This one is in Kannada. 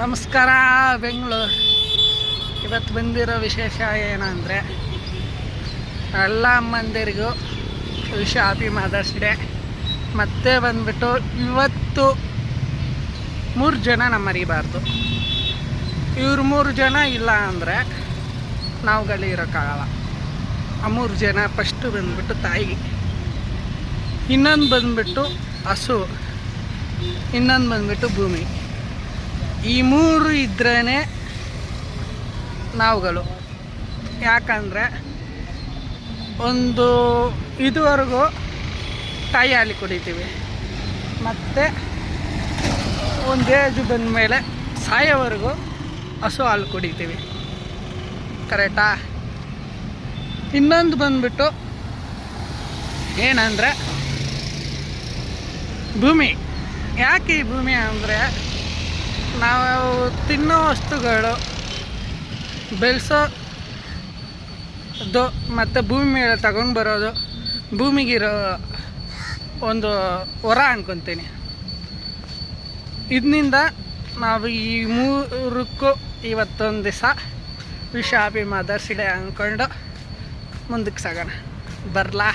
ನಮಸ್ಕಾರ ಬೆಂಗಳೂರು. ಇವತ್ತು ಬಂದಿರೋ ವಿಶೇಷ ಏನಂದರೆ ಎಲ್ಲ ಅಮ್ಮಂದಿರಿಗೂ ಹ್ಯಾಪಿ ಮದರ್ಸ್ ಡೇ. ಮತ್ತೆ ಬಂದ್ಬಿಟ್ಟು ಇವತ್ತು 3 ಜನ ನಮ್ಮ ಮರಿಬಾರ್ದು. ಇವ್ರು 3 ಜನ ಇಲ್ಲ ಅಂದರೆ ನಾವುಗಳು ಇರೋಕ್ಕಾಗಲ್ಲ. ಆ 3 ಜನ ಫಸ್ಟು ಬಂದ್ಬಿಟ್ಟು ತಾಯಿ, ಇನ್ನೊಂದು ಬಂದ್ಬಿಟ್ಟು ಹಸು, ಇನ್ನೊಂದು ಬಂದ್ಬಿಟ್ಟು ಭೂಮಿ. ಈ 3 ಇದ್ರೇ ನಾವುಗಳು. ಯಾಕಂದರೆ ಒಂದು ಇದುವರೆಗೂ ತಾಯಿ ಹಾಲು ಕುಡಿತೀವಿ, ಮತ್ತು ಒಂದು ಏಜ್ ಬಂದ ಮೇಲೆ ಸಾಯೋವರೆಗೂ ಹಸು ಹಾಲು ಕುಡಿತೀವಿ, ಕರೆಕ್ಟಾ? ಇನ್ನೊಂದು ಬಂದ್ಬಿಟ್ಟು ಏನಂದರೆ ಭೂಮಿ. ಯಾಕೆ ಈ ಭೂಮಿ ಅಂದರೆ ನಾವು ತಿನ್ನೋ ವಸ್ತುಗಳು ಬೆಳೆಸೋದು ಮತ್ತು ಭೂಮಿ ಮೇಲೆ ತಗೊಂಡು ಬರೋದು ಭೂಮಿಗಿರೋ ಒಂದು ವರ ಅನ್ಕೊತೀನಿ. ಇದರಿಂದ ನಾವು ಈ 3ಕ್ಕೂ ಇವತ್ತೊಂದು ದಿವಸ ಹ್ಯಾಪಿ ಮದರ್ಸ್ ಡೇ ಅಂದ್ಕೊಂಡು ಮುಂದಕ್ಕೆ ಸಾಗೋಣ. ಬರಲಾ?